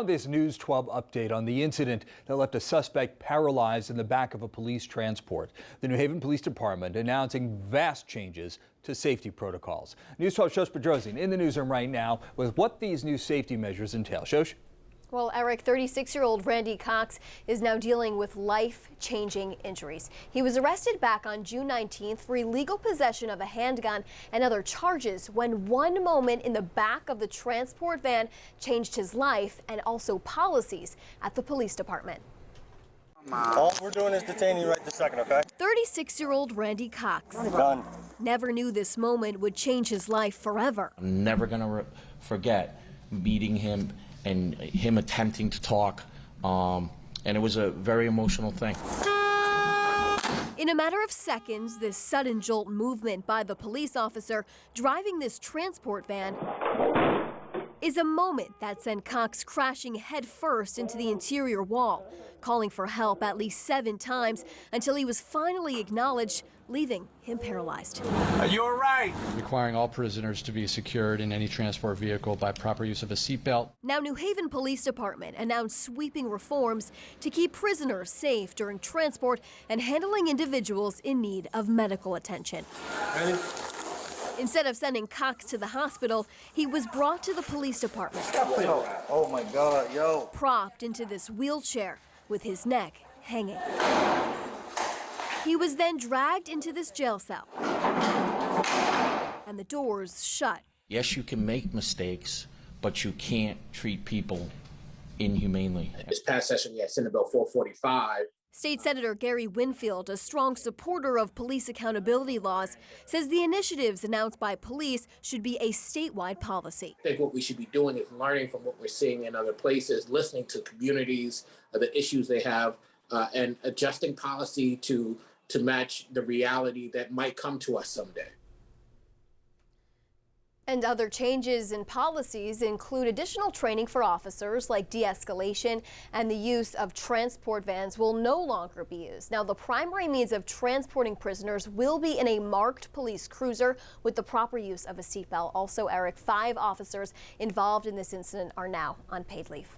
This News 12 update on the incident that left a suspect paralyzed in the back of a police transport. The New Haven Police Department announcing vast changes to safety protocols. News 12 Shosh Bedrosian in the newsroom right now with what these new safety measures entail. Shosh? Well, Eric, 36-year-old Randy Cox is now dealing with life-changing injuries. He was arrested back on June 19th for illegal possession of a handgun and other charges when one moment in the back of the transport van changed his life and also policies at the police department. All we're doing is detaining you right this second, okay? 36-year-old Randy Cox Done. never knew this moment would change his life forever. I'm never going to forget meeting him and him attempting to talk, and it was a very emotional thing. In a matter of seconds, this sudden jolt movement by the police officer driving this transport van is a moment that sent Cox crashing headfirst into the interior wall, calling for help at least 7 times until he was finally acknowledged, leaving him paralyzed. Are you all right? Requiring all prisoners to be secured in any transport vehicle by proper use of a seatbelt. Now, New Haven Police Department announced sweeping reforms to keep prisoners safe during transport and handling individuals in need of medical attention. Ready? Instead of sending Cox to the hospital, he was brought to the police department. Oh my God, yo. Propped into this wheelchair with his neck hanging. He was then dragged into this jail cell and the doors shut. Yes, you can make mistakes, but you can't treat people inhumanely. This past session, we had Senate Bill 445. State Senator Gary Winfield, a strong supporter of police accountability laws, says the initiatives announced by police should be a statewide policy. I think what we should be doing is learning from what we're seeing in other places, listening to communities, the issues they have, and adjusting policy to match the reality that might come to us someday. And other changes in policies include additional training for officers, like de-escalation, and the use of transport vans will no longer be used. Now, the primary means of transporting prisoners will be in a marked police cruiser with the proper use of a seatbelt. Also, Eric, 5 officers involved in this incident are now on paid leave.